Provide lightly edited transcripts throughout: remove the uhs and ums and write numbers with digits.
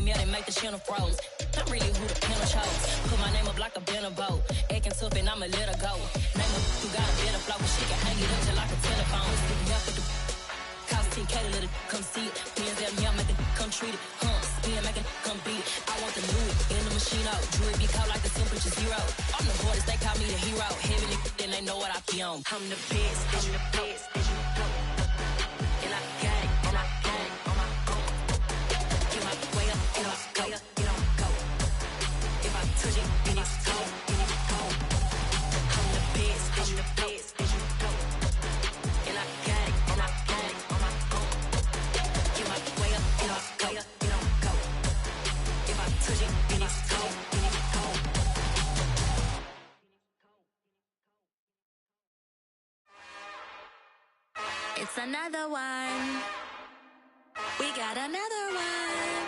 came here and make the channel froze. I'm really who the panel chose. Put my name up like a banner boat. Acting tough and I'ma let her go. Name her who got a better flow. She can hang it up just like a telephone. Sticking up with the cost 10K to let it come see it. Being there, me, I make it come treat it. Spin, make it come beat it. I want the new in the machine out. Jewelry be caught like the temperature zero. I'm the hardest, they call me the hero. Heavy then they know what I be on. I'm the best, I'm the best. And I got it, and I got it on my own. Get my way up, get my way up, get on go. If I touch it, then it's cold, then it's cold. I'm the best, I'm the best. And I got it, and I got it on my own. Get my way up, get my way up, get on go. If I touch it, then it's cold, then it's cold. It's another one. We got another one.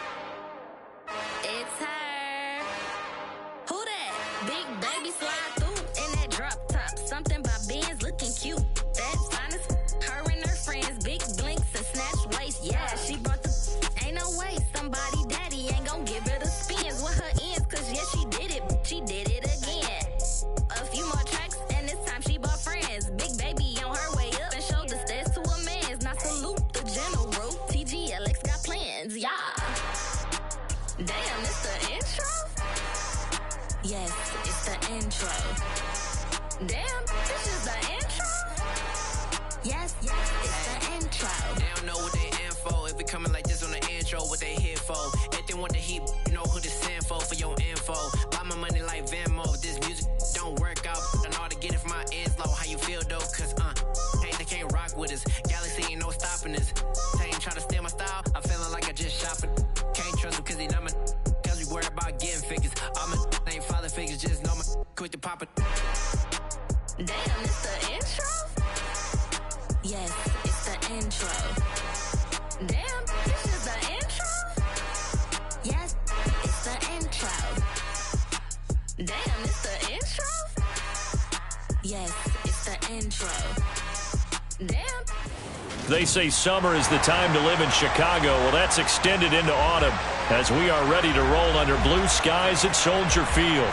It's her. Who that? Big baby slide through in that drop top. Something by Benz looking cute. That's honest. Her and her friends, big blinks and snatch waist. Yeah, she brought the. Ain't no way somebody daddy ain't gon' give her the spins with her ends. Cause yeah, she did it. She did it again. A few more tracks and this time she bought friends. Big baby on her way up and showed the stairs to a man's. Now salute the general. TGLX got plans, yeah. Damn, it's the intro? Yes, it's the intro. Damn, this is the intro? Yes, it's the intro. They don't know what they in for. If we coming like this on the intro, what they here for? If they want the heat, you know who to send for your info. Buy my money like Venmo. This music don't work out. I know how to get it from my ends low. How you feel though? Cause hey, they can't rock with us. Galaxy ain't no stopping us. They ain't trying to steal my style. I'm feeling like I just shopping. Can't trust him cause he not my. Cause we worried about getting figures. All my ain't father figures. Just know my quit the pop it. Damn, it's the intro? Yes, it's the intro. Damn, this is the intro? Yes, it's the intro. Damn, it's the intro? Yes, it's the intro. Damn. They say summer is the time to live in Chicago. Well, that's extended into autumn as we are ready to roll under blue skies at Soldier Field.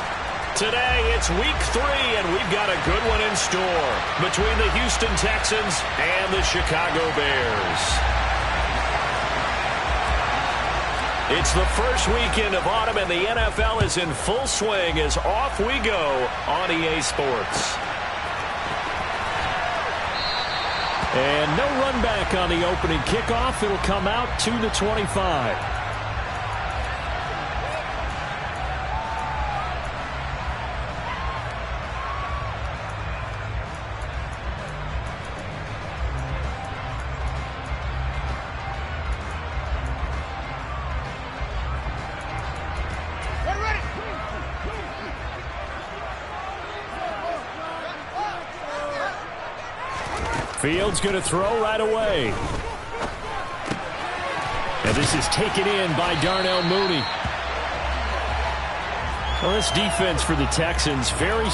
Today, it's week 3, and we've got a good one in store between the Houston Texans and the Chicago Bears. It's the first weekend of autumn, and the NFL is in full swing as off we go on EA Sports. And no run back on the opening kickoff. It'll come out to the 25. Fields going to throw right away. And this is taken in by Darnell Mooney. Well, this defense for the Texans, very...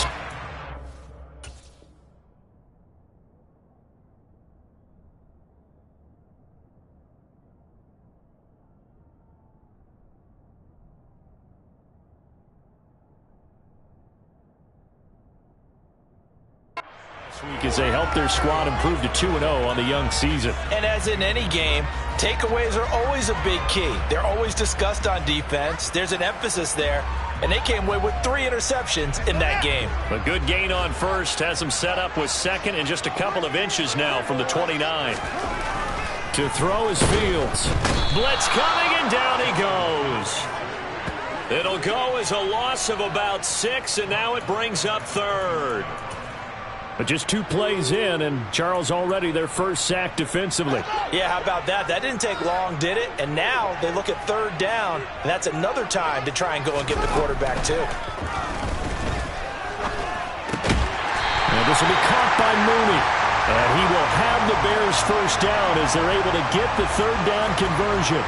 week as they help their squad improve to 2-0 on the young season. And as in any game, takeaways are always a big key. They're always discussed on defense. There's an emphasis there, and they came away with 3 interceptions in that game. A good gain on first has them set up with second and just a couple of inches now from the 29. To throw is Fields. Blitz coming, and down he goes. It'll go as a loss of about 6, and now it brings up third. But just 2 plays in, and Charles already their first sack defensively. Yeah, how about that? That didn't take long, did it? And now they look at 3rd down, and that's another time to try and go and get the quarterback, too. And this will be caught by Mooney. And he will have the Bears first down as they're able to get the 3rd down conversion.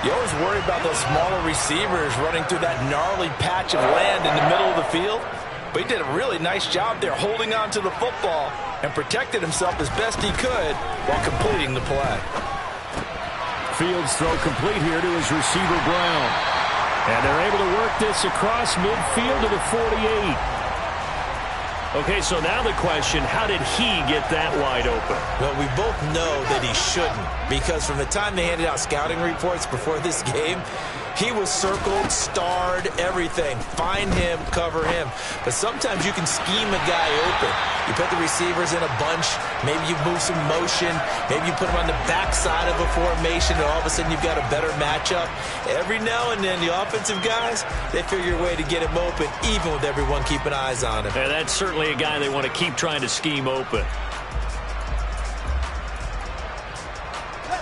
You always worry about those smaller receivers running through that gnarly patch of land in the middle of the field. But he did a really nice job there holding on to the football and protected himself as best he could while completing the play. Fields throw complete here to his receiver, Brown. And they're able to work this across midfield to the 48. Okay, so now the question, how did he get that wide open? Well, we both know that he shouldn't, because from the time they handed out scouting reports before this game, he was circled, starred, everything. Find him, cover him. But sometimes you can scheme a guy open. You put the receivers in a bunch. Maybe you move some motion. Maybe you put them on the backside of a formation, and all of a sudden you've got a better matchup. Every now and then, the offensive guys, they figure a way to get him open, even with everyone keeping eyes on him. And that's certainly a guy they want to keep trying to scheme open.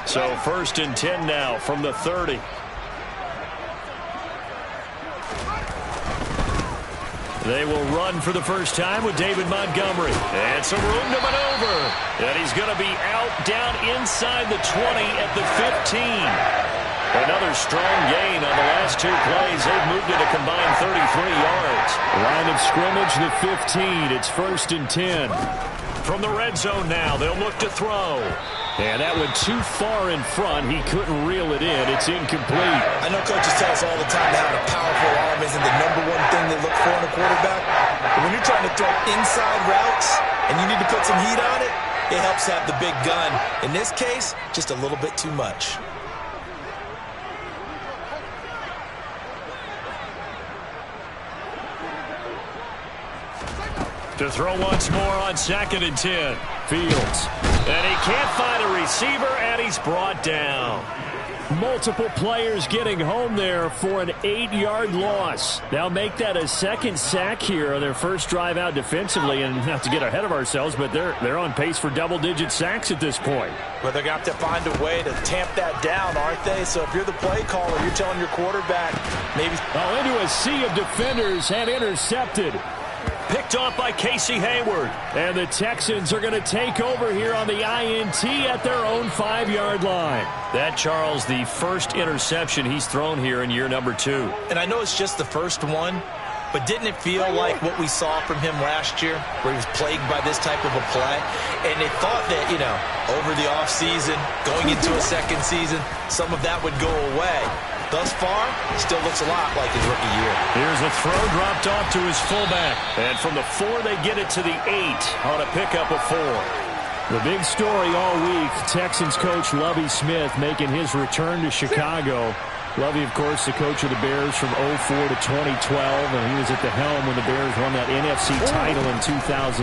So 1st and 10 now from the 30. They will run for the first time with David Montgomery. And some room to maneuver. And he's going to be out down inside the 20 at the 15. Another strong gain on the last 2 plays. They've moved it a combined 33 yards. Line of scrimmage, the 15. It's 1st and 10. From the red zone now, they'll look to throw. And that went too far in front. He couldn't reel it in. It's incomplete. I know coaches tell us all the time that having a powerful arm isn't the #1 thing they look for in a quarterback. But when you're trying to throw inside routes and you need to put some heat on it, it helps have the big gun. In this case, just a little bit too much. To throw once more on 2nd and 10. Fields. And he can't find a receiver, and he's brought down. Multiple players getting home there for an 8-yard loss. They'll make that a 2nd sack here on their first drive out defensively. And not to get ahead of ourselves, but they're on pace for double-digit sacks at this point. But they're going to have to find a way to tamp that down, aren't they? So if you're the play caller, you're telling your quarterback maybe... Oh, into a sea of defenders and intercepted. Picked off by Casey Hayward. And the Texans are going to take over here on the INT at their own 5-yard line. That, Charles, the first interception he's thrown here in year number 2. And I know it's just the first one, but didn't it feel like what we saw from him last year, where he was plagued by this type of a play? And they thought that, you know, over the offseason, going into a second season, some of that would go away. Thus far, still looks a lot like his rookie year. Here's a throw dropped off to his fullback. And from the 4, they get it to the 8 on a pickup of 4. The big story all week, Texans coach Lovie Smith making his return to Chicago. Lovie, of course, the coach of the Bears from 2004 to 2012, and he was at the helm when the Bears won that NFC title in 2006.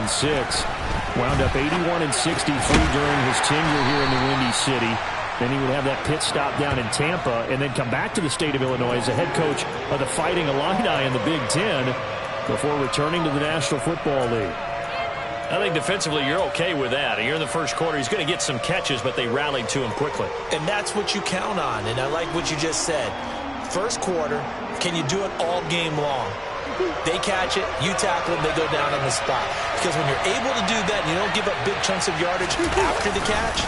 Wound up 81-63 during his tenure here in the Windy City. Then he would have that pit stop down in Tampa and then come back to the state of Illinois as the head coach of the Fighting Illini in the Big Ten before returning to the National Football League. I think defensively you're okay with that. You're in the first quarter. He's going to get some catches, but they rallied to him quickly. And that's what you count on, and I like what you just said. First quarter, can you do it all game long? They catch it, you tackle them, they go down on the spot. Because when you're able to do that and you don't give up big chunks of yardage after the catch,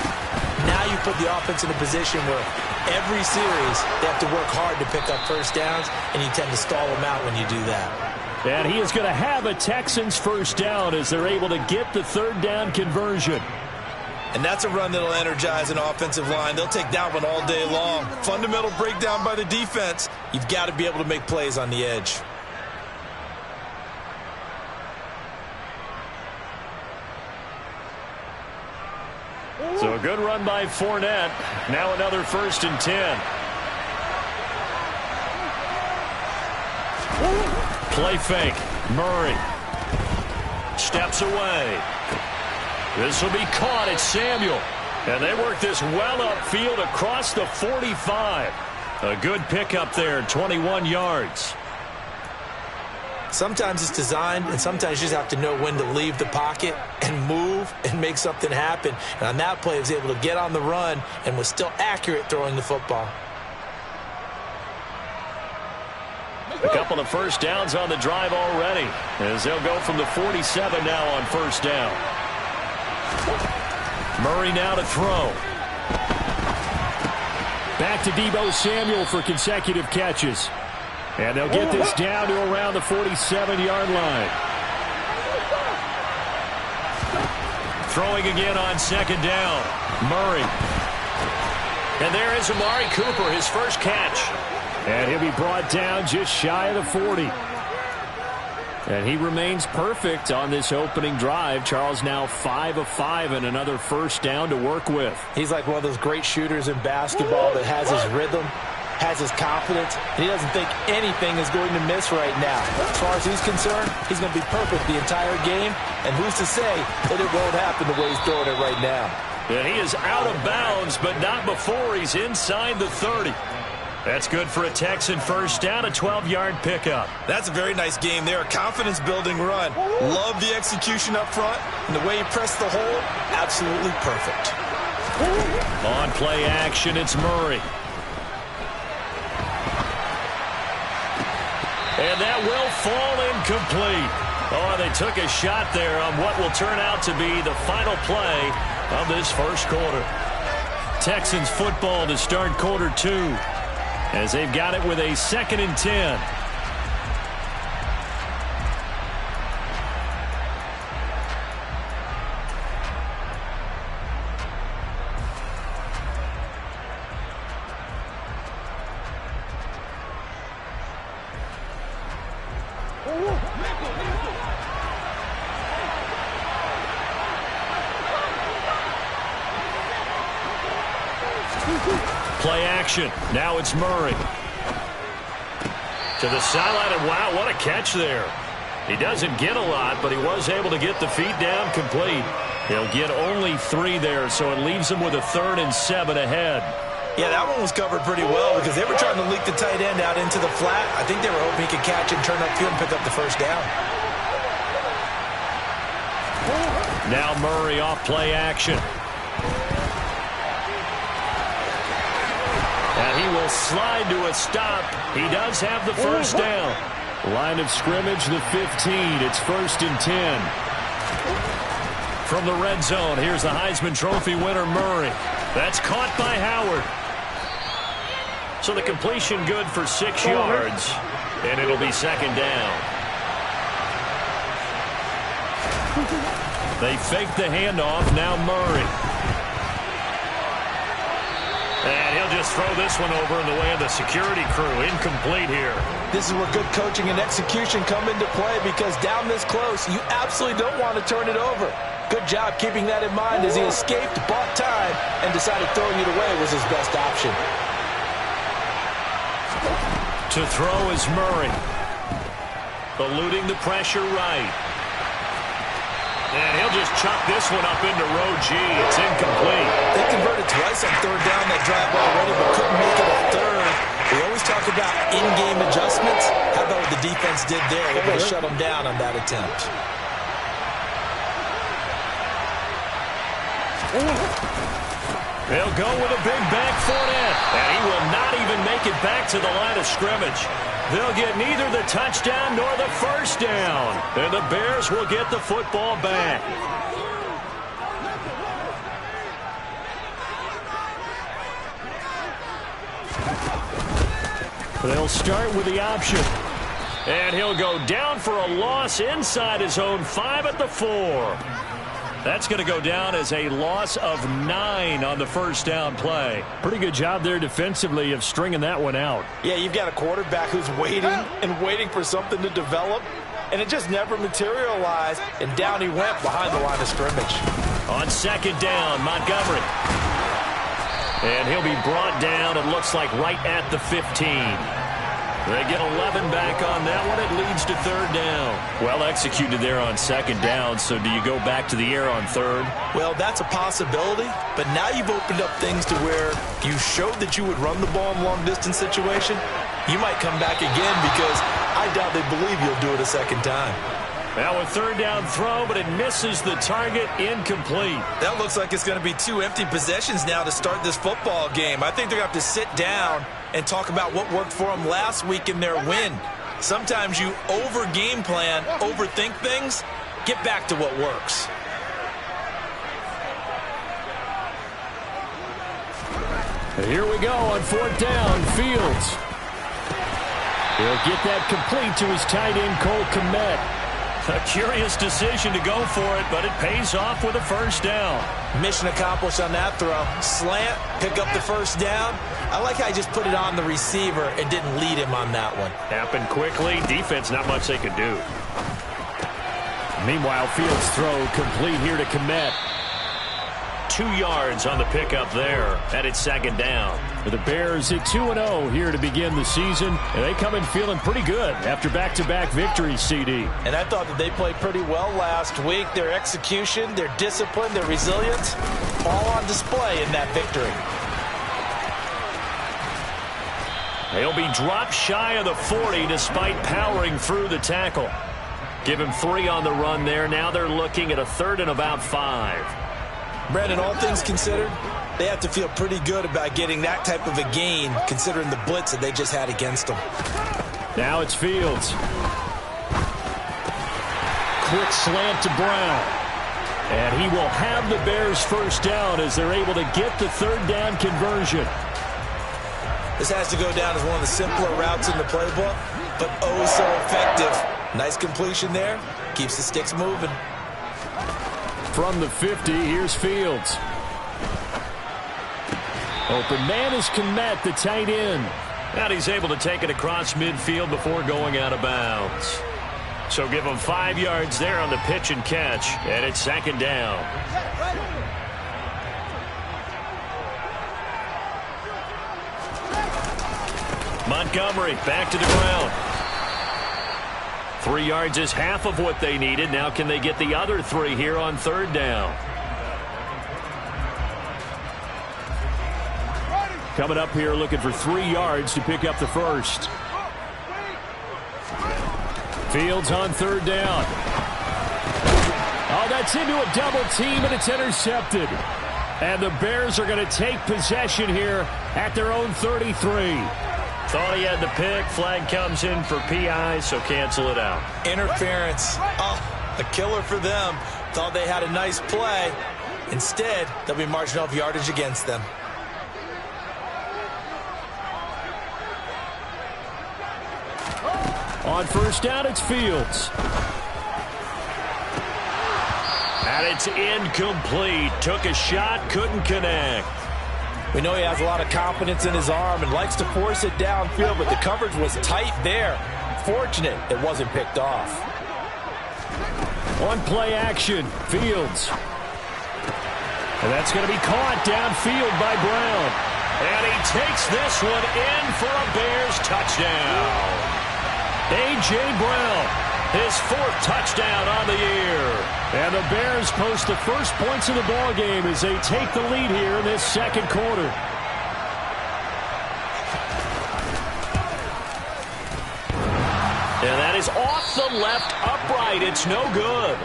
now you put the offense in a position where every series they have to work hard to pick up first downs, and you tend to stall them out when you do that. And he is going to have a Texans first down as they're able to get the 3rd down conversion. And that's a run that'll energize an offensive line. They'll take that one all day long. Fundamental breakdown by the defense. You've got to be able to make plays on the edge. So a good run by Fournette. Now another 1st and 10. Play fake. Murray steps away. This will be caught. It's Samuel. And they work this well upfield across the 45. A good pickup there, 21 yards. Sometimes it's designed, and sometimes you just have to know when to leave the pocket and move and make something happen. And on that play, he was able to get on the run and was still accurate throwing the football. A couple of first downs on the drive already, as they'll go from the 47 now on first down. Murray now to throw. Back to Deebo Samuel for consecutive catches. And they'll get this down to around the 47-yard line. Throwing again on 2nd down. Murray. And there is Amari Cooper, his first catch. And he'll be brought down just shy of the 40. And he remains perfect on this opening drive. Charles now 5 of 5 and another first down to work with. He's like one of those great shooters in basketball that has his rhythm, has his confidence, and he doesn't think anything is going to miss right now. As far as he's concerned, he's going to be perfect the entire game, and who's to say that it won't happen the way he's throwing it right now. And he is out of bounds, but not before he's inside the 30. That's good for a Texan first down, a 12-yard pickup. That's a very nice game there, a confidence-building run. Love the execution up front, and the way he pressed the hole, absolutely perfect. On play action, it's Murray. And that will fall incomplete. Oh, they took a shot there on what will turn out to be the final play of this first quarter. Texans football to start quarter 2. As they've got it with a 2nd and 10. Play action. Now it's Murray. To the sideline, and wow, what a catch there. He doesn't get a lot, but he was able to get the feet down complete. He'll get only 3 there, so it leaves him with a 3rd and 7 ahead. Yeah, that one was covered pretty well because they were trying to leak the tight end out into the flat. I think they were hoping he could catch it, turn upfield, and pick up the first down. Now Murray off play action. And he will slide to a stop. He does have the first down. Line of scrimmage, the 15. It's 1st and 10. From the red zone, here's the Heisman Trophy winner, Murray. That's caught by Howard. So the completion good for 6 yards. And it'll be 2nd down. They fake the handoff. Now Murray. And he'll just throw this one over in the way of the security crew. Incomplete here. This is where good coaching and execution come into play because down this close, you absolutely don't want to turn it over. Good job keeping that in mind as he escaped, bought time, and decided throwing it away was his best option. To throw is Murray. Eluding the pressure right. And he'll just chuck this one up into row G. It's incomplete. They converted twice on 3rd down that drive already, but couldn't make it a 3rd. We always talk about in-game adjustments. How about what the defense did there? Able to shut them down on that attempt. They'll go with a big back foot in. And he will not even make it back to the line of scrimmage. They'll get neither the touchdown nor the first down. And the Bears will get the football back. They'll start with the option. And he'll go down for a loss inside his own 5 at the 4. That's going to go down as a loss of 9 on the first down play. Pretty good job there defensively of stringing that one out. Yeah, you've got a quarterback who's waiting and waiting for something to develop, and it just never materialized, and down he went behind the line of scrimmage. On 2nd down, Montgomery. And he'll be brought down, it looks like, right at the 15. They get 11 back on that one. It leads to 3rd down. Well executed there on 2nd down, so do you go back to the air on 3rd? Well, that's a possibility, but now you've opened up things to where you showed that you would run the ball in long-distance situation. You might come back again because I doubt they believe you'll do it a 2nd time. Now a 3rd down throw, but it misses the target, incomplete. That looks like it's going to be 2 empty possessions now to start this football game. I think they're going to have to sit down and talk about what worked for them last week in their win. Sometimes you over-game plan, overthink things, get back to what works. And here we go on 4th down, Fields. He'll get that complete to his tight end, Cole Kmet. A curious decision to go for it, but it pays off with a first down. Mission accomplished on that throw. Slant, pick up the first down. I like how he just put it on the receiver and didn't lead him on that one. Happened quickly. Defense, not much they could do. Meanwhile, Fields' throw complete here to Kmet. 2 yards on the pickup there, and it's second down. For the Bears at 2-0 here to begin the season, and they come in feeling pretty good after back-to-back victories, CD. And I thought that they played pretty well last week. Their execution, their discipline, their resilience, all on display in that victory. They'll be dropped shy of the 40 despite powering through the tackle. Give him 3 on the run there. Now they're looking at a 3rd and about 5. Brandon, all things considered, they have to feel pretty good about getting that type of a gain, considering the blitz that they just had against them. Now it's Fields. Quick slant to Brown. And he will have the Bears first down as they're able to get the 3rd down conversion. This has to go down as one of the simpler routes in the playbook, but oh so effective. Nice completion there. Keeps the sticks moving. From the 50, here's Fields. Open man is Kmet, the tight end. And he's able to take it across midfield before going out of bounds. So give him 5 yards there on the pitch and catch, and it's second down. Montgomery back to the ground. 3 yards is half of what they needed. Now can they get the other 3 here on 3rd down? Coming up here looking for 3 yards to pick up the first. Fields on 3rd down. Oh, that's into a double team, and it's intercepted. And the Bears are going to take possession here at their own 33. Thought he had the pick. Flag comes in for PI, so cancel it out. Interference. Oh, a killer for them. Thought they had a nice play. Instead, they'll be marching off yardage against them. On first down, it's Fields. And it's incomplete. Took a shot, couldn't connect. We know he has a lot of confidence in his arm and likes to force it downfield, but the coverage was tight there. Fortunate it wasn't picked off. On play action, Fields. And that's going to be caught downfield by Brown. And he takes this one in for a Bears touchdown. A.J. Brown, his 4th touchdown on the year. And the Bears post the first points of the ballgame as they take the lead here in this second quarter. And that is off the left upright. It's no good.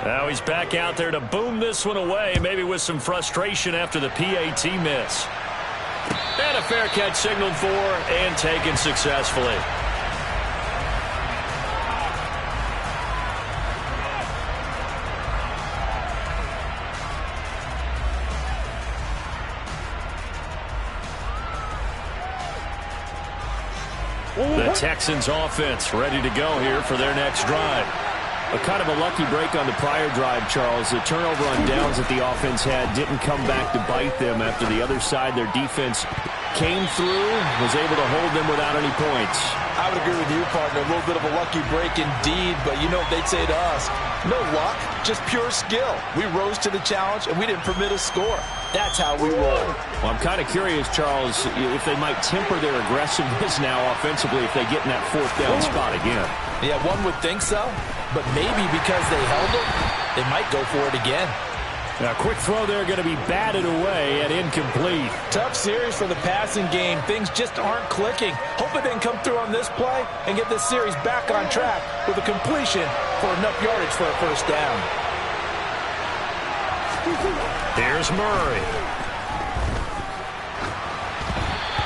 Now he's back out there to boom this one away, maybe with some frustration after the PAT miss. And a fair catch signaled for and taken successfully. The Texans offense ready to go here for their next drive. A kind of a lucky break on the prior drive, Charles. The turnover on downs that the offense had didn't come back to bite them after the other side. Their defense came through, was able to hold them without any points. I would agree with you, partner. A little bit of a lucky break indeed, but you know what they'd say to us? No luck, just pure skill. We rose to the challenge, and we didn't permit a score. That's how we roll. Well, I'm kind of curious, Charles, if they might temper their aggressiveness now offensively if they get in that 4th down spot again. Yeah, one would think so, but maybe because they held it, they might go for it again. Now, quick throw there going to be batted away and incomplete. Tough series for the passing game. Things just aren't clicking. Hoping they can come through on this play and get this series back on track with a completion for enough yardage for a first down. Here's Murray.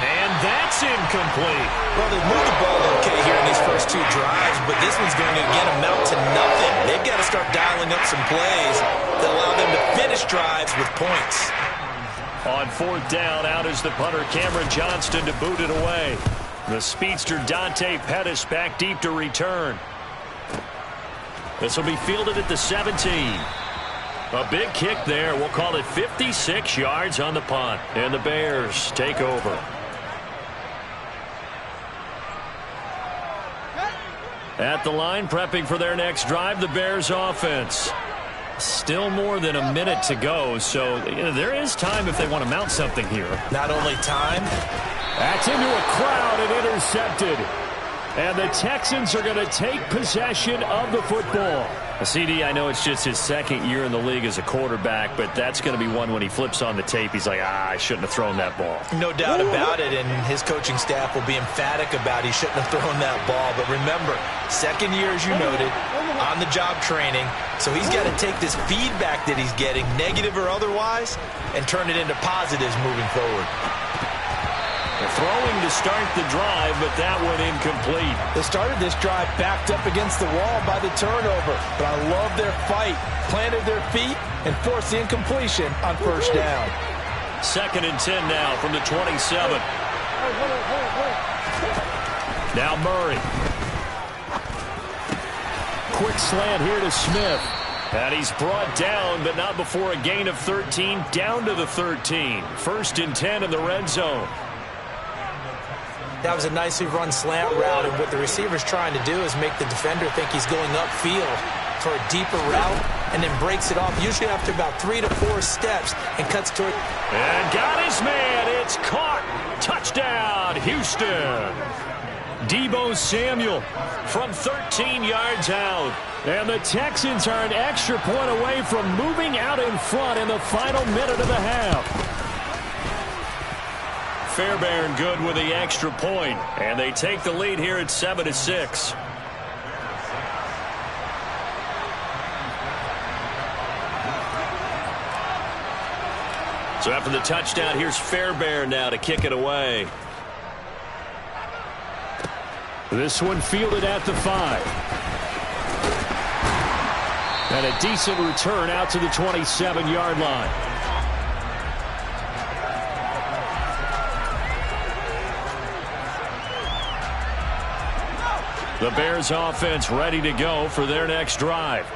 And that's incomplete. Well, they've moved the ball okay here in these first 2 drives, but this one's going to again amount to nothing. They've got to start dialing up some plays that allow them to finish drives with points. On 4th down, out is the punter Cameron Johnston to boot it away. The speedster Dante Pettis back deep to return. This will be fielded at the 17. A big kick there. We'll call it 56 yards on the punt. And the Bears take over. At the line, prepping for their next drive, the Bears offense. Still more than a minute to go, so there is time if they want to mount something here. Not only time. That's into a crowd and intercepted. And the Texans are going to take possession of the football. CD, I know it's just his second year in the league as a quarterback, but that's going to be one when he flips on the tape. He's like, I shouldn't have thrown that ball. No doubt about it, and his coaching staff will be emphatic about he shouldn't have thrown that ball. But remember, second year, as you noted, on-the-job training. So he's got to take this feedback that he's getting, negative or otherwise, and turn it into positives moving forward. Throwing to start the drive, but that went incomplete. They started this drive backed up against the wall by the turnover, but I love their fight. Planted their feet and forced the incompletion on 1st down. 2nd and 10 now from the 27. Now Murray. Quick slant here to Smith. And he's brought down, but not before a gain of 13, down to the 13. 1st and 10 in the red zone. That was a nicely run slant route, and what the receiver's trying to do is make the defender think he's going upfield for a deeper route, and then breaks it off, usually after about 3 to 4 steps, and cuts to it. And got his man. It's caught. Touchdown, Houston. Deebo Samuel from 13 yards out. And the Texans are an extra point away from moving out in front in the final minute of the half. Fairbairn good with the extra point, and they take the lead here at 7-6. So after the touchdown, here's Fairbairn now to kick it away. This one fielded at the 5. And a decent return out to the 27-yard line. The Bears offense ready to go for their next drive.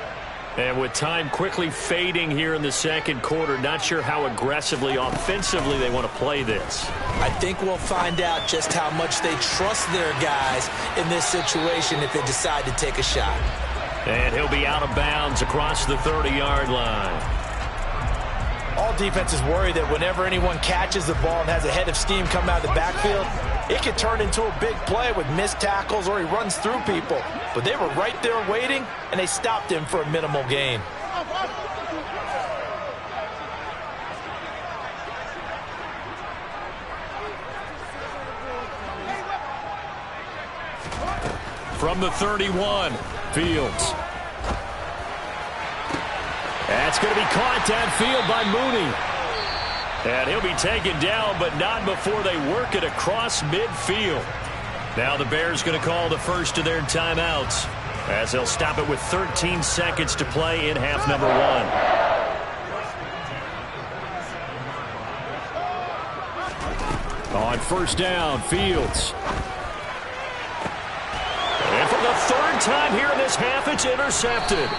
And with time quickly fading here in the 2nd quarter, not sure how aggressively, offensively they want to play this. I think we'll find out just how much they trust their guys in this situation if they decide to take a shot. And he'll be out of bounds across the 30-yard line. All defenses worry that whenever anyone catches the ball and has a head of steam come out of the backfield, it could turn into a big play with missed tackles or he runs through people. But they were right there waiting, and they stopped him for a minimal gain. From the 31, Fields. That's going to be caught downfield by Mooney. And he'll be taken down, but not before they work it across midfield. Now the Bears going to call the first of their timeouts, as they'll stop it with 13 seconds to play in half number 1. On 1st down, Fields. And for the 3rd time here in this half, it's intercepted.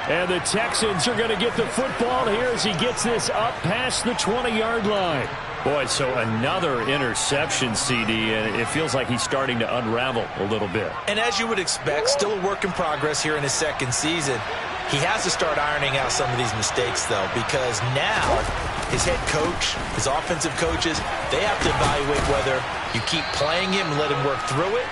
And the Texans are going to get the football here as he gets this up past the 20-yard line. Boy, so another interception, CD, and it feels like he's starting to unravel a little bit. And as you would expect, still a work in progress here in his 2nd season. He has to start ironing out some of these mistakes, though, because now his head coach, his offensive coaches, they have to evaluate whether you keep playing him and let him work through it,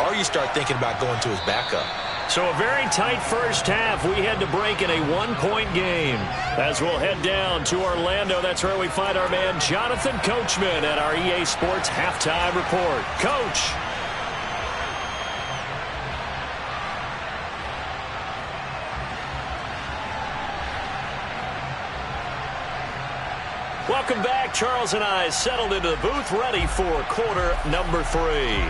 or you start thinking about going to his backup. So a very tight first half. We had to break in a 1-point game. As we'll head down to Orlando, that's where we find our man Jonathan Coachman at our EA Sports Halftime Report. Coach. Welcome back. Charles and I settled into the booth, ready for quarter number 3.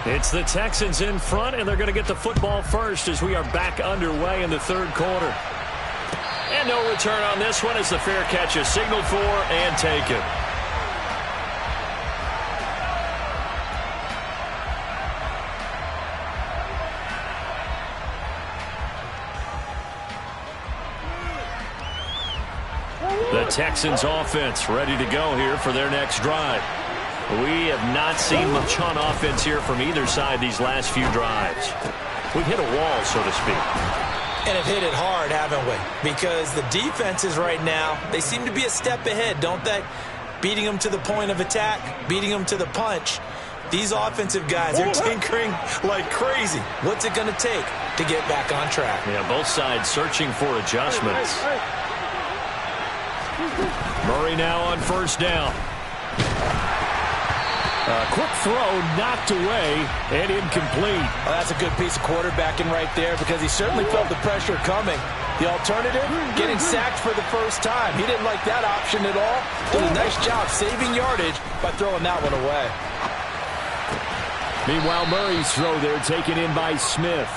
It's the Texans in front, and they're going to get the football first as we are back underway in the third quarter. And no return on this one as the fair catch is signaled for and taken. The Texans offense ready to go here for their next drive. We have not seen much on offense here from either side these last few drives. We've hit a wall, so to speak. And have hit it hard, haven't we? Because the defenses right now, they seem to be a step ahead, don't they? Beating them to the point of attack, beating them to the punch. These offensive guys are tinkering like crazy. What's it going to take to get back on track? Yeah, both sides searching for adjustments. Murray now on first down. Quick throw knocked away and incomplete. Well, that's a good piece of quarterbacking right there because he certainly felt the pressure coming. The alternative, getting sacked for the first time. He didn't like that option at all. Did a nice job saving yardage by throwing that one away. Meanwhile, Murray's throw there taken in by Smith.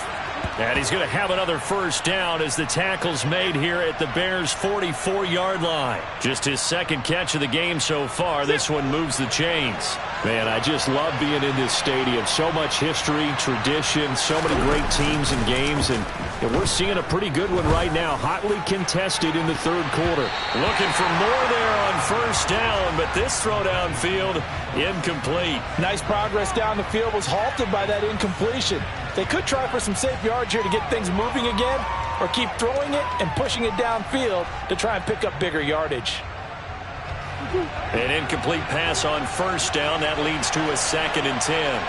And he's going to have another first down as the tackle's made here at the Bears' 44-yard line. Just his second catch of the game so far. This one moves the chains. Man, I just love being in this stadium. So much history, tradition, so many great teams and games. And we're seeing a pretty good one right now. Hotly contested in the third quarter. Looking for more there on first down, but this throw downfield, incomplete. Nice progress down the field was halted by that incompletion. They could try for some safe yards here to get things moving again, or keep throwing it and pushing it downfield to try and pick up bigger yardage. An incomplete pass on first down. That leads to a 2nd and 10.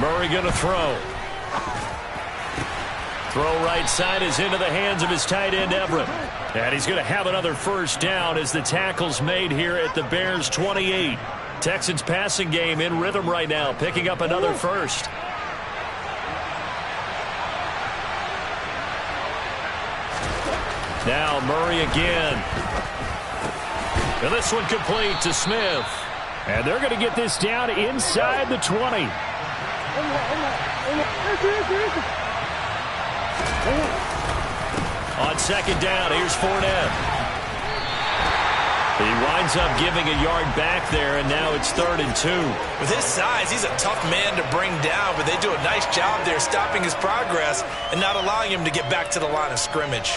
Murray going to throw. Throw right side is into the hands of his tight end, Everett. And he's going to have another first down as the tackle's made here at the Bears' 28. Texans passing game in rhythm right now, picking up another first. Now Murray again. And this one complete to Smith. And they're going to get this down inside the 20. On second down, here's Fournette. He winds up giving a yard back there, and now it's 3rd and 2. With his size, he's a tough man to bring down, but they do a nice job there stopping his progress and not allowing him to get back to the line of scrimmage.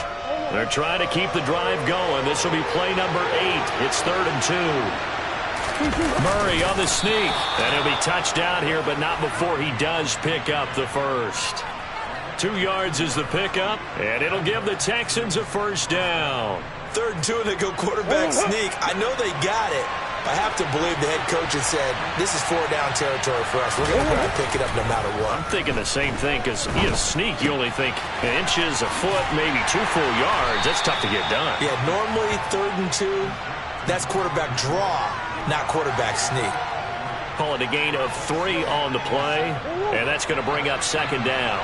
They're trying to keep the drive going. This will be play number 8. It's 3rd and 2. Murray on the sneak. And he'll be touched down here, but not before he does pick up the first. 2 yards is the pickup, and it'll give the Texans a first down. 3rd and 2, and they go quarterback sneak. I know they got it. I have to believe the head coach has said, this is 4-down territory for us. We're going to try to pick it up no matter what. I'm thinking the same thing, because you sneak, you only think inches, a foot, maybe 2 full yards. That's tough to get done. Yeah, normally 3rd and 2, that's quarterback draw, not quarterback sneak. Call it a gain of 3 on the play, and that's going to bring up 2nd down.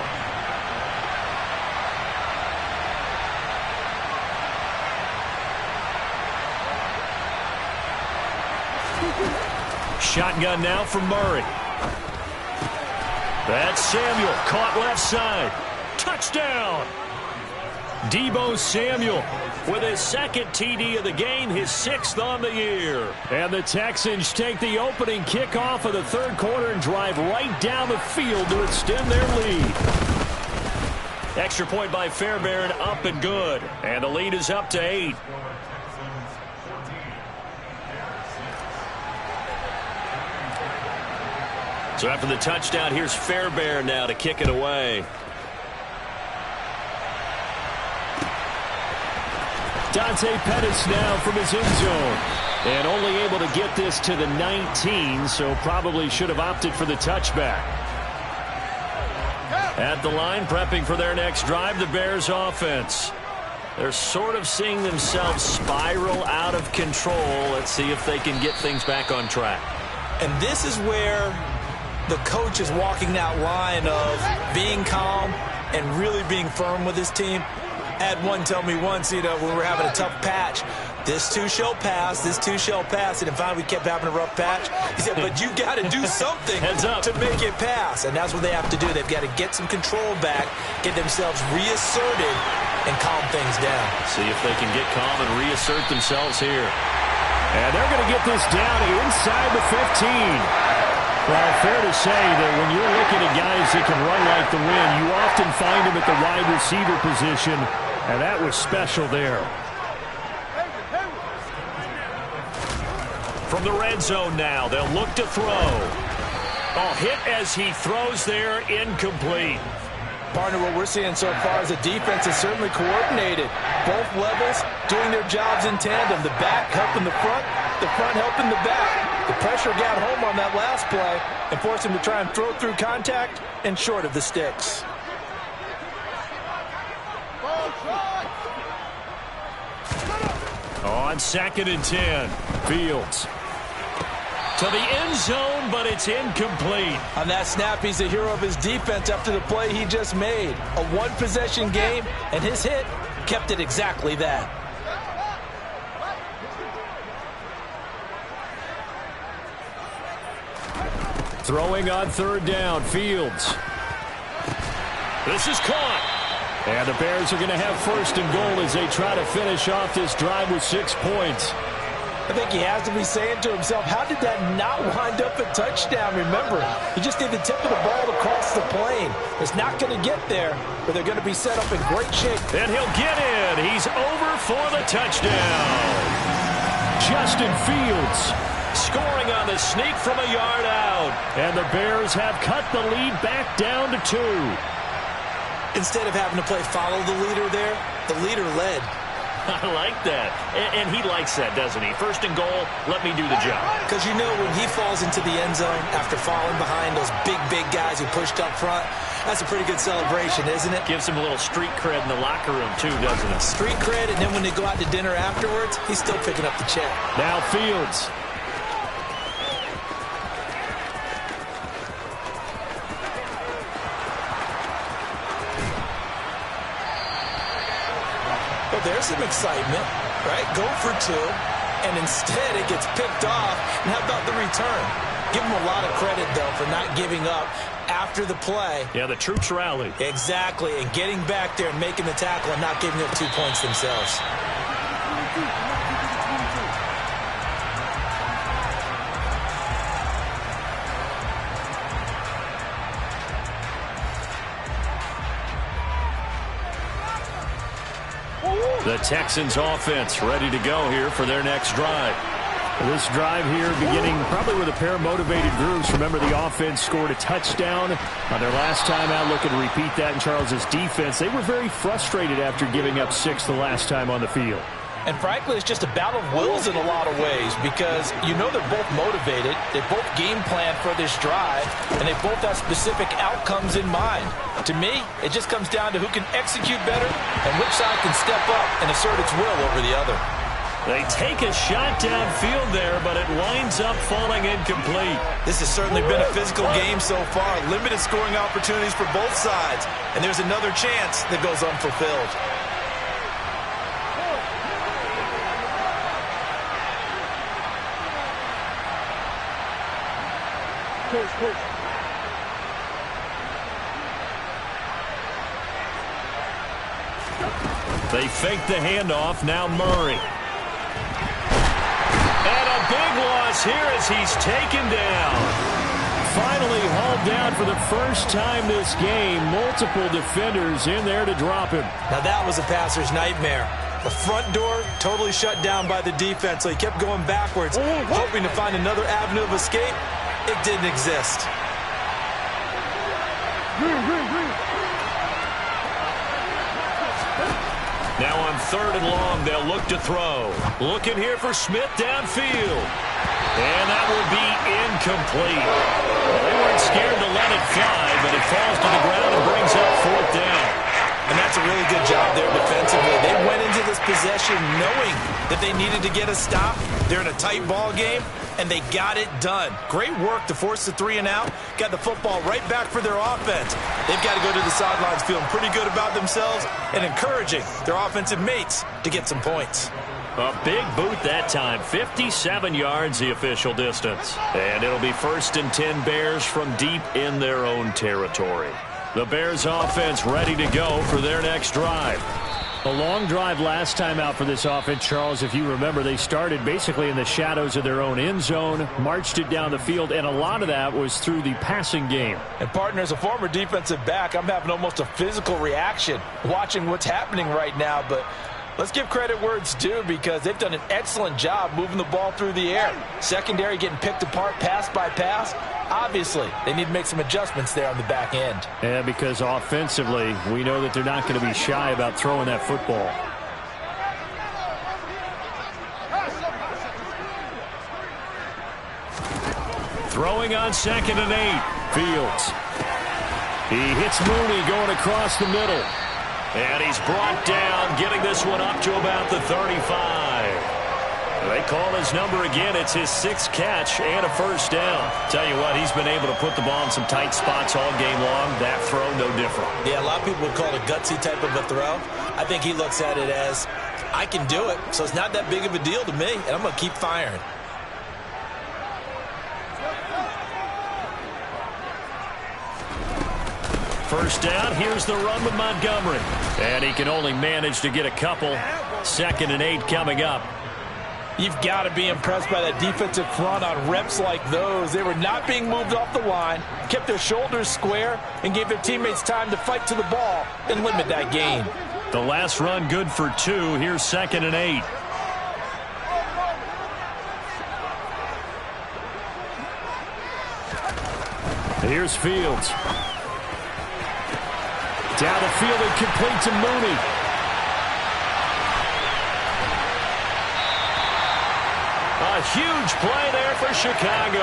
Shotgun now from Murray. That's Samuel, caught left side. Touchdown! Deebo Samuel with his 2nd TD of the game, his 6th on the year. And the Texans take the opening kickoff of the third quarter and drive right down the field to extend their lead. Extra point by Fairbairn, up and good. And the lead is up to 8. So after the touchdown, here's Fairbairn now to kick it away. Dante Pettis now from his end zone. And only able to get this to the 19, so probably should have opted for the touchback. At the line, prepping for their next drive, the Bears offense. They're sort of seeing themselves spiral out of control. Let's see if they can get things back on track. And this is where the coach is walking that line of being calm and really being firm with his team. I had one tell me once, when we were having a tough patch, This too shall pass. This too shall pass. And then finally we kept having a rough patch. He said, but you got to do something to make it pass. And that's what they have to do. They've got to get some control back, get themselves reasserted, and calm things down. See if they can get calm and reassert themselves here. And they're going to get this down inside the 15. Well, fair to say that when you're looking at guys that can run like the wind, you often find them at the wide receiver position, and that was special there. From the red zone now, they'll look to throw. Ball hit as he throws there, incomplete. Partner, what we're seeing so far is the defense is certainly coordinated. Both levels doing their jobs in tandem. The back helping the front helping the back. The pressure got home on that last play and forced him to try and throw through contact and short of the sticks. On 2nd and 10, Fields. To the end zone, but it's incomplete. On that snap, he's the hero of his defense after the play he just made. A one-possession game, and his hit kept it exactly that. Throwing on 3rd down, Fields. This is caught. And the Bears are going to have 1st and goal as they try to finish off this drive with 6 points. I think he has to be saying to himself, how did that not wind up a touchdown? Remember, he just did the tip of the ball across the plane. It's not going to get there, but they're going to be set up in great shape. And he'll get in. He's over for the touchdown. Justin Fields scoring on the sneak from a yard out. And the Bears have cut the lead back down to 2. Instead of having to play follow the leader there, the leader led. I like that. And he likes that, doesn't he? 1st and goal, let me do the job. Because you know when he falls into the end zone after falling behind those big guys who pushed up front, that's a pretty good celebration, isn't it? Gives him a little street cred in the locker room, too, doesn't it? Street cred, and then when they go out to dinner afterwards, he's still picking up the check. Now Fields. There's some excitement, right? Go for 2, and instead it gets picked off. And how about the return? Give him a lot of credit, though, for not giving up after the play. Yeah, the troops rallied. Exactly, and getting back there and making the tackle and not giving up 2 points themselves. The Texans offense ready to go here for their next drive. This drive here beginning probably with a pair of motivated groups. Remember, the offense scored a touchdown on their last time out. Looking to repeat that in Charles's defense. They were very frustrated after giving up 6 the last time on the field. And frankly, it's just a battle of wills in a lot of ways because you know they're both motivated, they both game plan for this drive, and they both have specific outcomes in mind. To me, it just comes down to who can execute better and which side can step up and assert its will over the other. They take a shot downfield there, but it winds up falling incomplete. This has certainly been a physical game so far. Limited scoring opportunities for both sides, and there's another chance that goes unfulfilled. They fake the handoff. Now Murray. And a big loss here as he's taken down. Finally hauled down for the first time this game. Multiple defenders in there to drop him. Now that was a passer's nightmare. The front door totally shut down by the defense, so he kept going backwards, hoping to find another avenue of escape. It didn't exist. Now on 3rd and long, they'll look to throw. Looking here for Smith downfield. And that will be incomplete. They weren't scared to let it fly, but it falls to the ground and brings up 4th down. And that's a really good job there defensively. They went into this possession knowing that they needed to get a stop. They're in a tight ball game, and they got it done. Great work to force the 3 and out. Got the football right back for their offense. They've got to go to the sidelines feeling pretty good about themselves and encouraging their offensive mates to get some points. A big boot that time. 57 yards the official distance. And it'll be 1st and 10 Bears from deep in their own territory. The Bears offense ready to go for their next drive. A long drive last time out for this offense, Charles. If you remember, they started basically in the shadows of their own end zone, marched it down the field, and a lot of that was through the passing game. And, partner, as a former defensive back, I'm having almost a physical reaction watching what's happening right now. But let's give credit where it's due, because they've done an excellent job moving the ball through the air. Secondary getting picked apart pass by pass. Obviously, they need to make some adjustments there on the back end. Yeah, because offensively, we know that they're not going to be shy about throwing that football. Throwing on 2nd and 8. Fields. He hits Mooney going across the middle. And he's brought down, getting this one up to about the 35. They call his number again. It's his 6th catch and a 1st down. Tell you what, he's been able to put the ball in some tight spots all game long. That throw, no different. Yeah, a lot of people would call it a gutsy type of a throw. I think he looks at it as, I can do it, so it's not that big of a deal to me, and I'm going to keep firing. First down, here's the run with Montgomery. And he can only manage to get a couple. 2nd and 8 coming up. You've got to be impressed by that defensive front on reps like those. They were not being moved off the line, kept their shoulders square, and gave their teammates time to fight to the ball and limit that gain. The last run good for 2. Here's 2nd and 8. Here's Fields. Down the field and complete to Mooney. A huge play there for Chicago.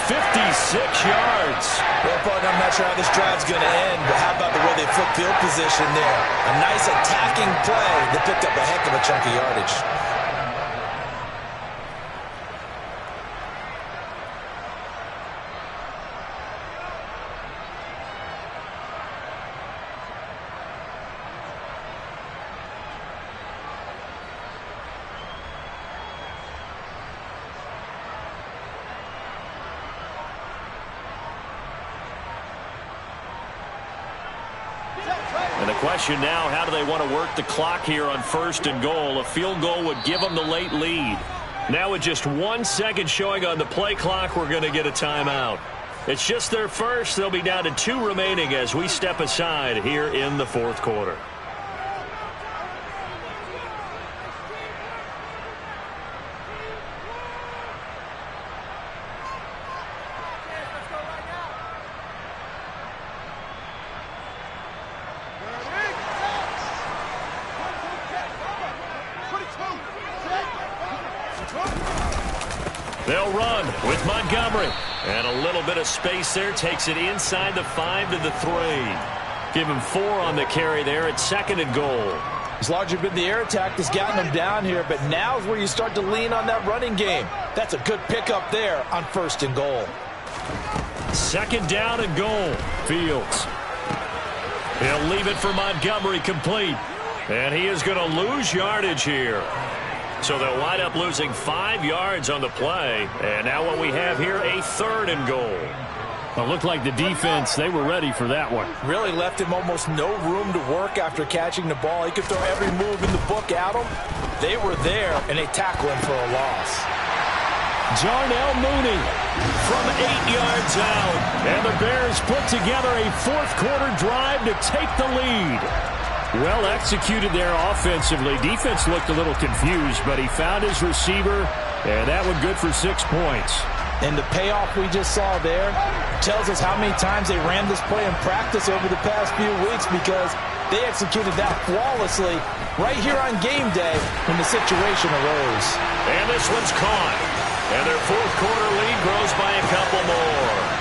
56 yards. Well, partner, I'm not sure how this drive's going to end, but how about the way they flip field position there? A nice attacking play that picked up a heck of a chunk of yardage. And the question now, how do they want to work the clock here on 1st and goal? A field goal would give them the late lead. Now with just 1 second showing on the play clock, we're going to get a timeout. It's just their first. They'll be down to 2 remaining as we step aside here in the 4th quarter. They'll run with Montgomery. And a little bit of space there. Takes it inside the 5 to the 3. Give him 4 on the carry there at 2nd and goal. It's largely been the air attack that's gotten them down here, but now's where you start to lean on that running game. That's a good pickup there on 1st and goal. 2nd down and goal. Fields. He'll leave it for Montgomery complete. And he is going to lose yardage here. So they'll wind up losing 5 yards on the play. And now what we have here, a 3rd and goal. It looked like the defense, they were ready for that one. Really left him almost no room to work after catching the ball. He could throw every move in the book at him. They were there, and they tackle him for a loss. Darnell Mooney from 8 yards out. And the Bears put together a 4th quarter drive to take the lead. Well executed there offensively. Defense looked a little confused, but he found his receiver, and that one good for 6 points. And the payoff we just saw there tells us how many times they ran this play in practice over the past few weeks, because they executed that flawlessly right here on game day when the situation arose. And this one's caught. And their 4th quarter lead grows by a couple more.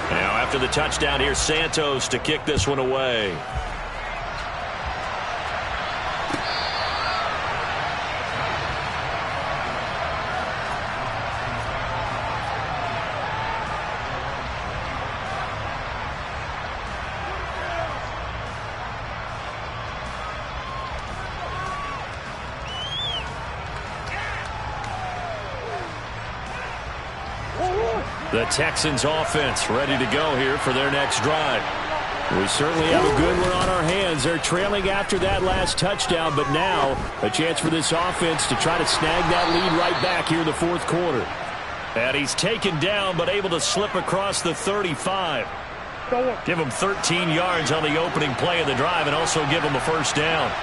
Now after the touchdown, here's Santos to kick this one away. The Texans offense ready to go here for their next drive. We certainly have a good one on our hands. They're trailing after that last touchdown, but now a chance for this offense to try to snag that lead right back here in the fourth quarter. And he's taken down, but able to slip across the 35. Give him 13 yards on the opening play of the drive and also give him a first down.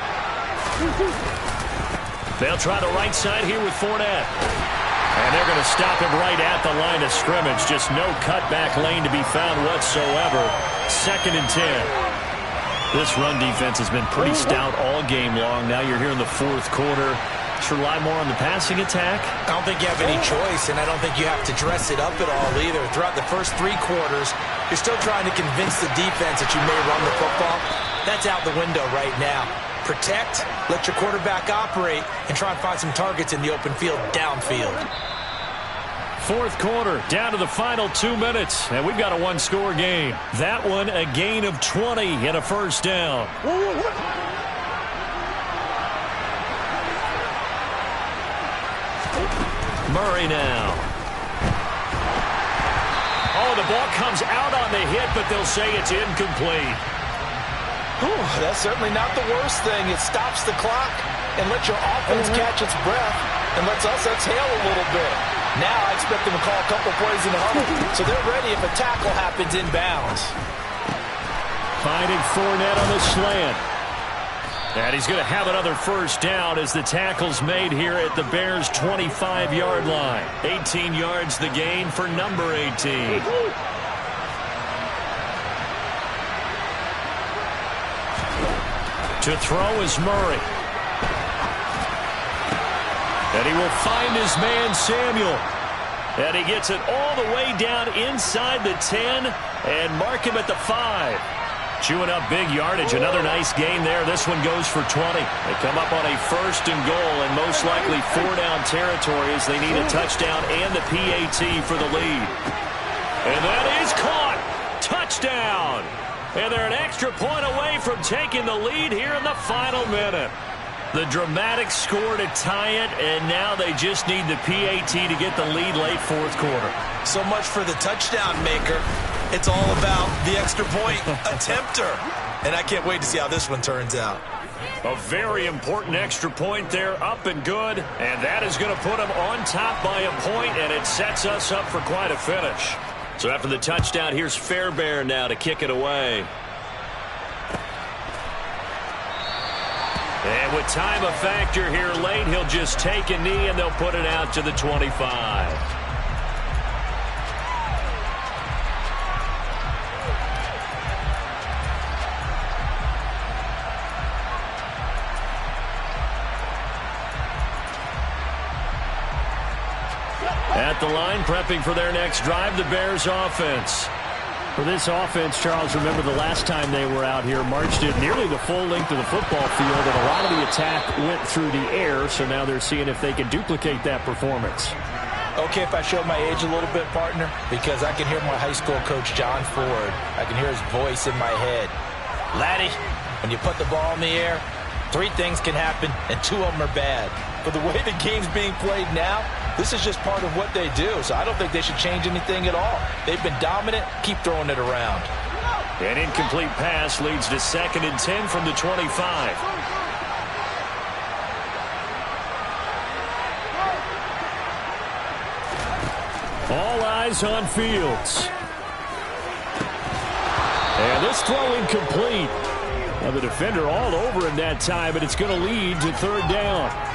They'll try the right side here with Fournette. And they're going to stop him right at the line of scrimmage. Just no cutback lane to be found whatsoever. 2nd and 10. This run defense has been pretty stout all game long. Now you're here in the fourth quarter. Should rely more on the passing attack. I don't think you have any choice, and I don't think you have to dress it up at all either. Throughout the first 3 quarters, you're still trying to convince the defense that you may run the football. That's out the window right now. Protect, let your quarterback operate, and try and find some targets in the open field downfield. Fourth quarter, down to the final 2 minutes, and we've got a one-score game. That one, a gain of 20 and a first down. Murray now. Oh, the ball comes out on the hit, but they'll say it's incomplete. That's certainly not the worst thing. It stops the clock and lets your offense catch its breath and lets us exhale a little bit. Now I expect them to call a couple plays in the huddle, so they're ready if a tackle happens inbounds. Finding Fournette on the slant. And he's going to have another first down as the tackle's made here at the Bears' 25-yard line. 18 yards the gain for number 18. To throw is Murray. And he will find his man Samuel. And he gets it all the way down inside the 10 and mark him at the 5. Chewing up big yardage. Another nice gain there. This one goes for 20. They come up on a 1st and goal and most likely 4-down territory as they need a touchdown and the PAT for the lead. And that is caught. Touchdown. And they're an extra point away from taking the lead here in the final minute. The dramatic score to tie it, and now they just need the PAT to get the lead late fourth quarter. So much for the touchdown maker. It's all about the extra point attempter. And I can't wait to see how this one turns out. A very important extra point there, up and good. And that is going to put them on top by a point, and it sets us up for quite a finish. So after the touchdown, here's Fairbairn now to kick it away. And with time a factor here late, he'll just take a knee and they'll put it out to the 25. At the line, prepping for their next drive, the Bears offense. For this offense, Charles, remember the last time they were out here, marched it nearly the full length of the football field, and a lot of the attack went through the air, so now they're seeing if they can duplicate that performance. Okay, if I show my age a little bit, partner, because I can hear my high school coach, John Ford. I can hear his voice in my head. Laddie, when you put the ball in the air, 3 things can happen, and 2 of them are bad. But the way the game's being played now, this is just part of what they do, so I don't think they should change anything at all. They've been dominant. Keep throwing it around. An incomplete pass leads to 2nd and 10 from the 25. All eyes on Fields. And this throw incomplete. Now the defender all over him that time, but it's going to lead to 3rd down.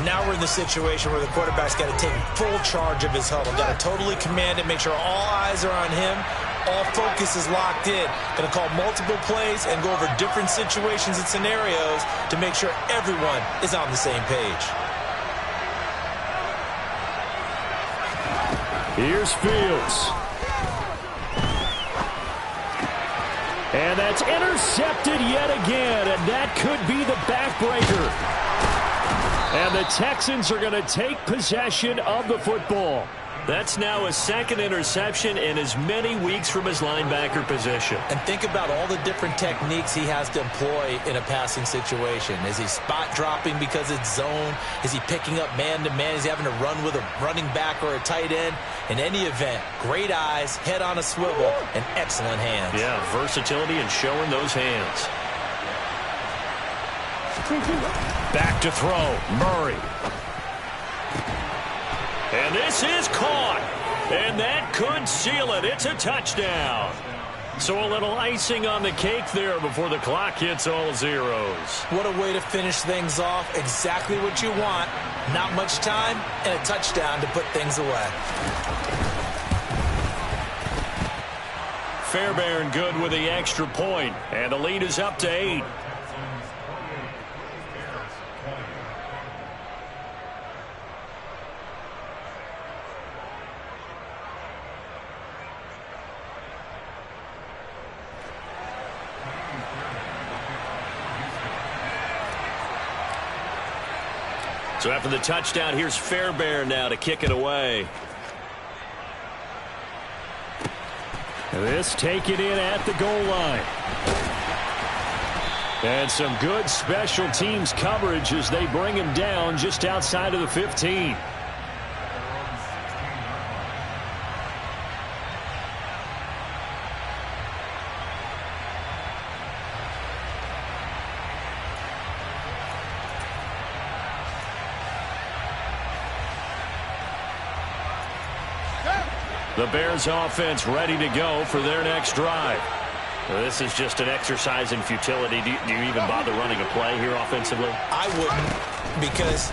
Now we're in the situation where the quarterback's got to take full charge of his huddle. Got to totally command it, make sure all eyes are on him. All focus is locked in. Going to call multiple plays and go over different situations and scenarios to make sure everyone is on the same page. Here's Fields. And that's intercepted yet again, and that could be the backbreaker. And the Texans are going to take possession of the football. That's now his second interception in as many weeks from his linebacker position. And think about all the different techniques he has to employ in a passing situation. Is he spot dropping because it's zone? Is he picking up man-to-man? Is he having to run with a running back or a tight end? In any event, great eyes, head on a swivel, and excellent hands. Yeah, versatility and showing those hands. Back to throw, Murray. And this is caught. And that could seal it. It's a touchdown. So a little icing on the cake there before the clock hits all zeros. What a way to finish things off. Exactly what you want. Not much time and a touchdown to put things away. Fairbairn good with the extra point. And the lead is up to 8. So after the touchdown, here's Fairbairn now to kick it away. This taken in at the goal line. And some good special teams coverage as they bring him down just outside of the 15. The Bears offense ready to go for their next drive. This is just an exercise in futility. Do you even bother running a play here offensively? I wouldn't, because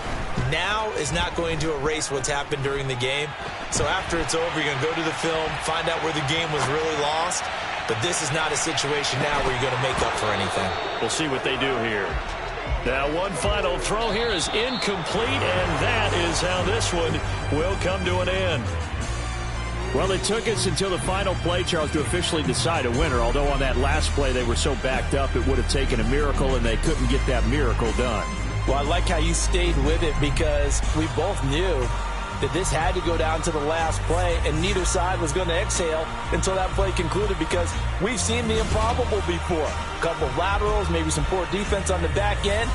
now is not going to erase what's happened during the game. So after it's over, you're going to go to the film, find out where the game was really lost. But this is not a situation now where you're going to make up for anything. We'll see what they do here. Now one final throw here is incomplete, and that is how this one will come to an end. Well, it took us until the final play, Charles, to officially decide a winner. Although on that last play they were so backed up, it would have taken a miracle, and they couldn't get that miracle done. Well, I like how you stayed with it, because we both knew that this had to go down to the last play, and neither side was going to exhale until that play concluded, because we've seen the improbable before. A couple of laterals, maybe some poor defense on the back end.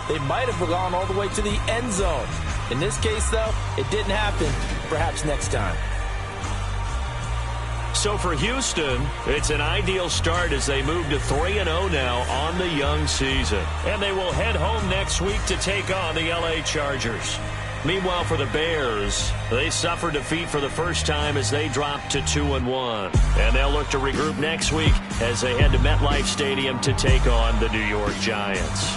They might have gone all the way to the end zone. In this case, though, it didn't happen. Perhaps next time. So for Houston, it's an ideal start as they move to 3-0 now on the young season. And they will head home next week to take on the LA Chargers. Meanwhile, for the Bears, they suffered defeat for the first time as they dropped to 2-1. And they'll look to regroup next week as they head to MetLife Stadium to take on the New York Giants.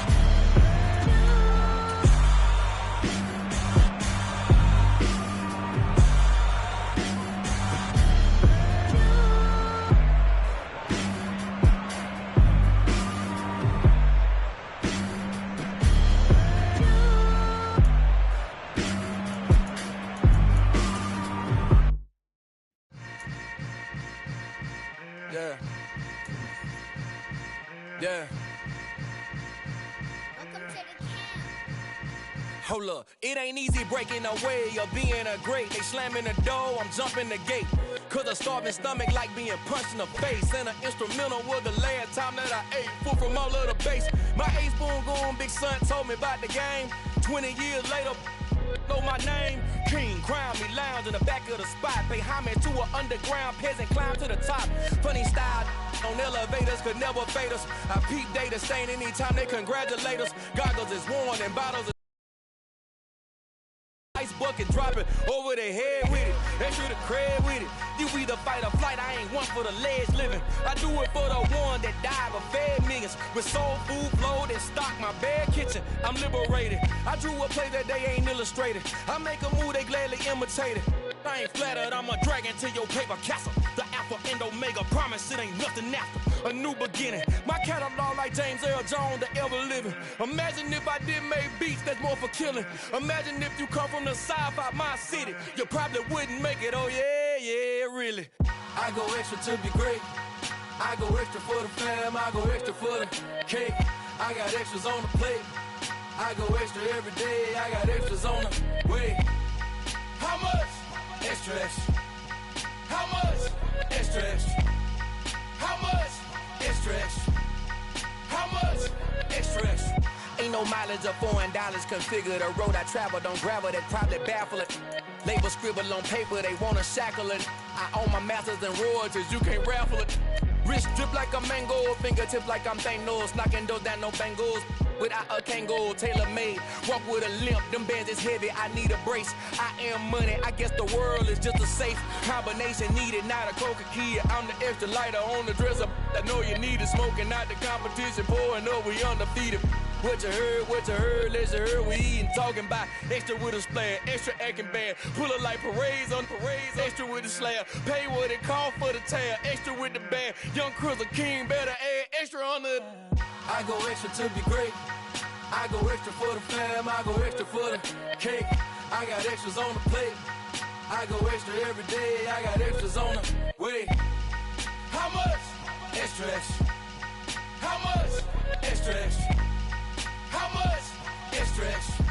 Yeah. Hold up, it ain't easy breaking away or being a great. They slamming the door, I'm jumping the gate. Cause a starving stomach like being punched in the face. And an instrumental was the last time that I ate. Full from all of the bass. My A-spoon going big son told me about the game. 20 years later, know my name. King, crown me, lounge in the back of the spot. Pay homage to an underground peasant, climb to the top. Funny style on elevators could never fade us. I peep data stain anytime they congratulate us. Goggles is worn and bottles ice bucket dropping over their head with it. Extra the cred with it. You either fight or flight, I ain't one for the ledge living. I do it for the one that died but fed millions. With soul food flowed and stocked my bare kitchen. I'm liberated. I drew a play that they ain't illustrated. I make a move, they gladly imitate it. I ain't flattered, I'm a dragon to your paper castle. The Alpha and Omega promise it ain't nothing after. A new beginning. My catalog like James Earl Jones, the ever living. Imagine if I did make beats that's more for killing. Imagine if you come from the south out my city. You probably wouldn't make it, oh yeah, yeah, really. I go extra to be great. I go extra for the fam, I go extra for the cake. I got extras on the plate. I go extra every day, I got extras on the way. How much? Extra Extra, extra. How much? Extra, extra. How much? Extra, extra. How much? Extra, extra. Ain't no mileage of $4 configure the road I travel. Don't gravel, that probably baffle it. Label scribble on paper, they wanna shackle it. I own my masters and royalties, you can't raffle it. Wrist drip like a mango, fingertip like I'm Thanos. Knocking those down, no bangles. Without a Kango, tailor-made. Walk with a limp, them bands is heavy, I need a brace. I am money, I guess the world is just a safe combination needed, not a coca key. I'm the extra lighter on the dresser. I know you need it, smoking out the competition, pouring up, we undefeated. What you heard, let's heard, we eatin', talking about extra with a splash, extra acting bad, pull it like parades on parades, extra with the slab, pay what it cost for the tab, extra with the bag, young Crizzle King, better add extra on the. I go extra to be great, I go extra for the fam, I go extra for the cake, I got extras on the plate, I go extra every day, I got extras on the way. How much? Extra, extra. How much? Extra, extra. How much? Extra, extra.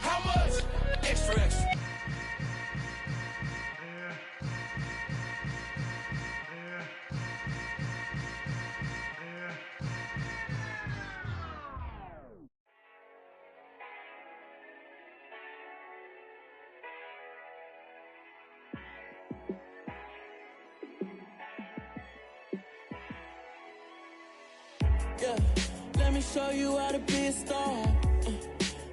How much? Extra, extra. Yeah. Let me show you how to be a star.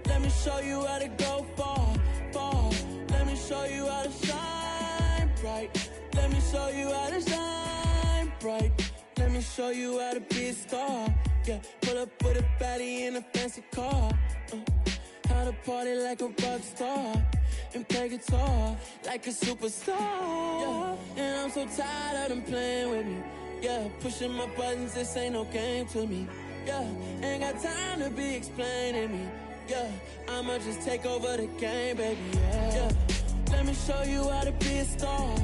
Let me show you how to go far, far. Let me show you how to shine bright. Let me show you how to shine bright. Let me show you how to be a star. Yeah, pull up with a baddie in a fancy car. How to party like a rock star and play guitar like a superstar. Yeah, and I'm so tired of them playing with me. Yeah, pushing my buttons, this ain't no game to me. Yeah, ain't got time to be explaining me. Yeah, I'ma just take over the game, baby. Yeah, let me show you how to be a star.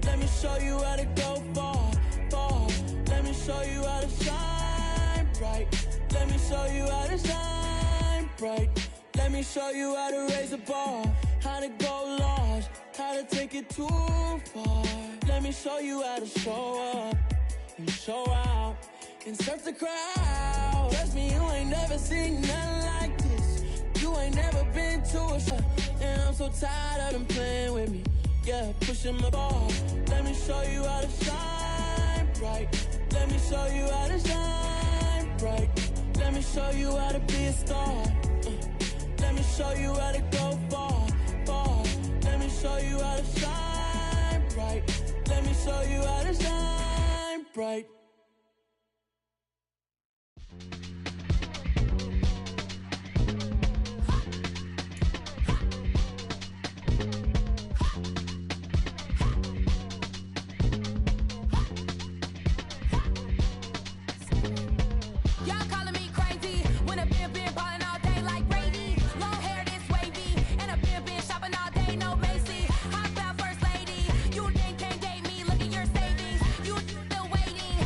Let me show you how to go far, far. Let me show you how to shine bright. Let me show you how to shine bright. Let me show you how to raise a bar, how to go large, how to take it too far. Let me show you how to show up and show out and surf the crowd. Trust me, you ain't never seen nothing like this. You ain't never been to a show. And I'm so tired of them playing with me. Yeah, pushing my ball. Let me show you how to shine bright. Let me show you how to shine bright. Let me show you how to be a star. Let me show you how to go far, far. Let me show you how to shine bright. Let me show you how to shine bright. You think can't date me, look at your savings. You still waiting.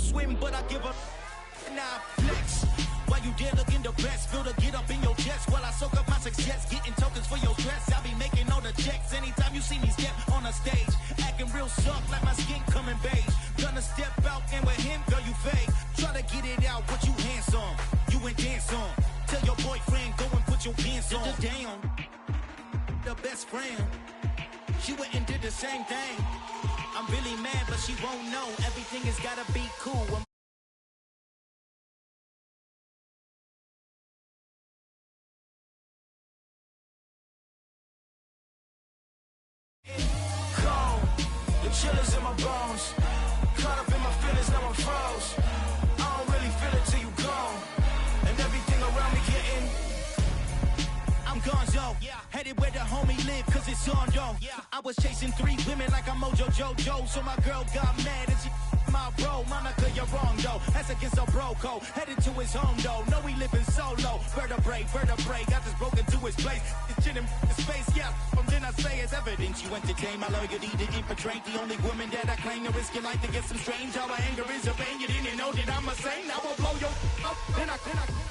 swim, but I give a now flex. While you there looking the best, feel the get up in your chest. While I soak up my success, getting tokens for your stress. I be making all the checks anytime you see me step on a stage. Acting real soft like my skin coming beige. Gonna step out and with him, girl, you fake. Try to get it out, but you handsome. You ain't dance on. Tell your boyfriend, go and put your pants on. Down, the best friend. She went and did the same thing. I'm really mad, but she won't know. Everything has gotta be cool. The chillers in my bones, caught up in my feelings, now I'm froze. I don't really feel it till you gone, and everything around me getting. I'm gonzo, headed where the homie live, cause it's on though. I was chasing 3 women like I'm Mojo Jojo, so my girl got mad and she my bro. Monica, you're wrong though, that's against a bro code. Headed to his home though, no we living solo. Vertebrae, got this broken to his place. It's chin in his face, from then I say it's evidence. You entertain my loyalty to infiltrate the only woman that I claim to risk your life to get some strange. All my anger is a pain, you didn't know that I'm a saint. I will blow your up, then I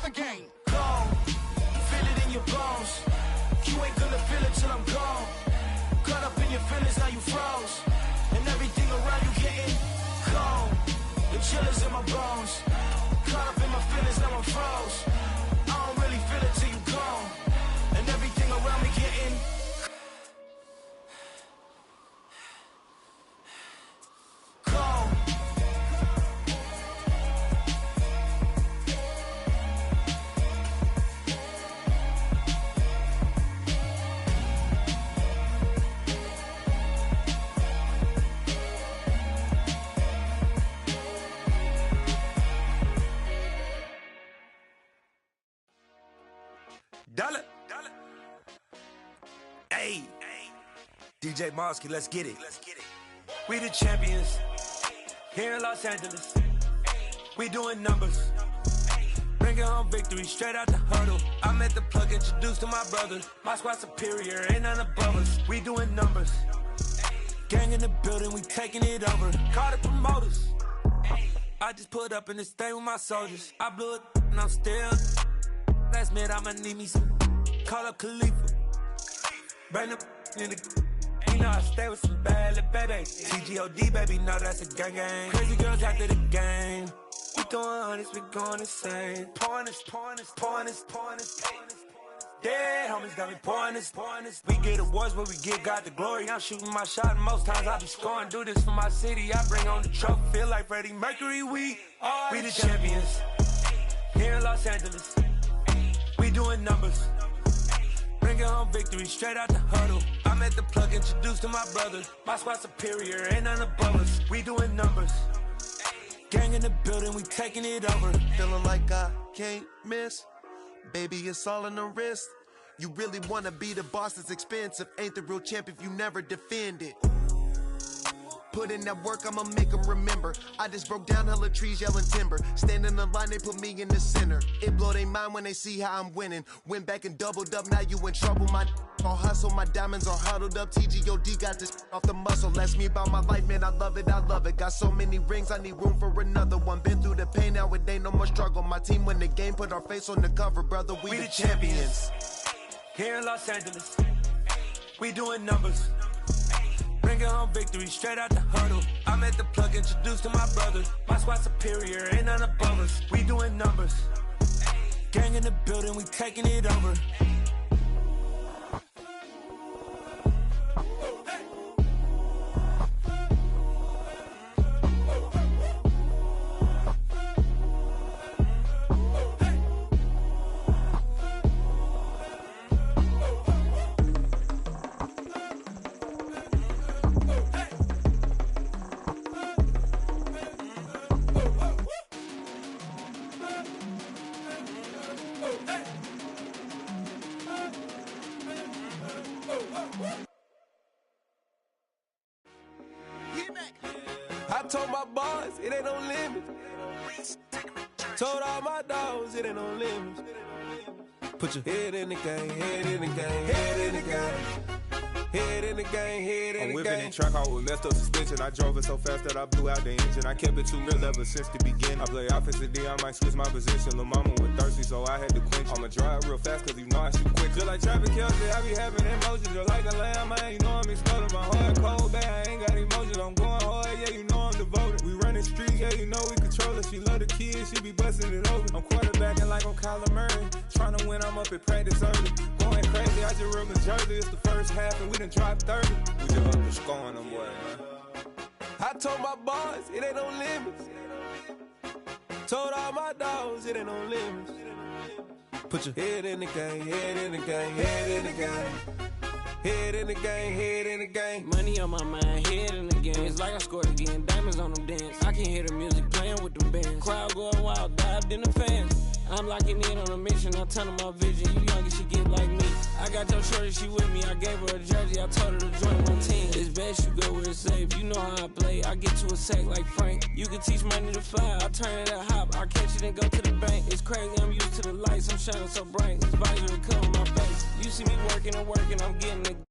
again. Gone, feel it in your bones. You ain't gonna feel it till I'm gone. Caught up in your feelings, now you froze, and everything around you getting cold. The chillers in my bones, caught up in my feelings, now I'm froze. I don't really feel it till you gone, and everything around me getting cold. Dollar. Hey, Djmeechymeech, let's get it. We the champions here in Los Angeles. We doing numbers, bringing home victory straight out the huddle. I'm at the plug, introduced to my brother. My squad superior, ain't none above us. We doing numbers, gang in the building, we taking it over. Call the promoters. I just put up in this thing with my soldiers. I blew it and I'm still. Last minute I'ma need me some. Call up Khalifa. Bring them in the. You know I stay with some bad little baby. TGOD baby, know that's a gang gang. Crazy girls after the game. We throwing hundreds, we going insane. Pouring this. Dead homies got me pouring this. We get awards, but we get God the glory. I'm shooting my shot, and most times I be scoring. Do this for my city, I bring on the trophy. Feel like Freddie Mercury, we the champions here in Los Angeles. We doing numbers, bringing home victory straight out the huddle. I'm at the plug, introduced to my brother. My squad superior, ain't none above us. We doing numbers, gang in the building, we taking it over. Feeling like I can't miss, baby, it's all in the wrist. You really wanna be the boss, it's expensive. Ain't the real champ if you never defend it. Put in that work, I'ma make them remember. I just broke down hella trees, yelling timber. Stand in the line, they put me in the center. It blow their mind when they see how I'm winning. Went back and doubled up, now you in trouble. My all hustle, my diamonds are huddled up. TGOD got this off the muscle. Ask me about my life, man, I love it. Got so many rings, I need room for another one. Been through the pain, now it ain't no more struggle. My team win the game, put our face on the cover, brother. We the champions here in Los Angeles. We doing numbers, bringing home victory straight out the huddle. I'm at the plug, introduced to my brother. My squad superior, ain't none above us. We doing numbers, gang in the building, we taking it over. I told my boys, it ain't no limit. Told all my dogs, it ain't no limit. Put your head in the game, head in the game, head in the game. Head in the game, head in the game. I'm whipping in track out with messed up suspension. I drove it so fast that I blew out the engine. I kept it too real ever since the beginning. I play offensive D, I might switch my position. Lil' mama was thirsty, so I had to quench. I'ma drive real fast, cause you know I shoot quick. Just like Travis Kelce, I be having emotions. Just like a lamb, man, you know I'm exploding. My heart cold, bad, I ain't got emotions. I'm going hard, yeah, you know I'm devoted. We running streets, yeah, you know we control it. She love the kids, she be busting it over. I'm quarterbacking like I'm Kyler Murray. Trying to win, I'm up at practice early. Going crazy, I just rub in Jersey. It's the first half and we done dropped 30. We just up to scoring them, boy, man. I told my boys, it ain't no limits. Told all my dogs, it ain't no limits. Put your head in the game, head in the game, head in the game. Head in the game, head in the game. Money on my mind, head in the game. It's like I scored again, diamonds on them dance. I can hear the music playing with them bands. Crowd going wild, dived in the fans. I'm locking in on a mission, I'm telling my vision. You young and she get like me. I got your shorty, she with me. I gave her a jersey, I told her to join my team. It's best you go where it's safe. You know how I play, I get to a sack like Frank. You can teach money to fly, I turn it at hop. I catch it and go to the bank. It's crazy, I'm used to the lights, I'm shining so bright. This visor will cover my face. You see me working and working, I'm getting it.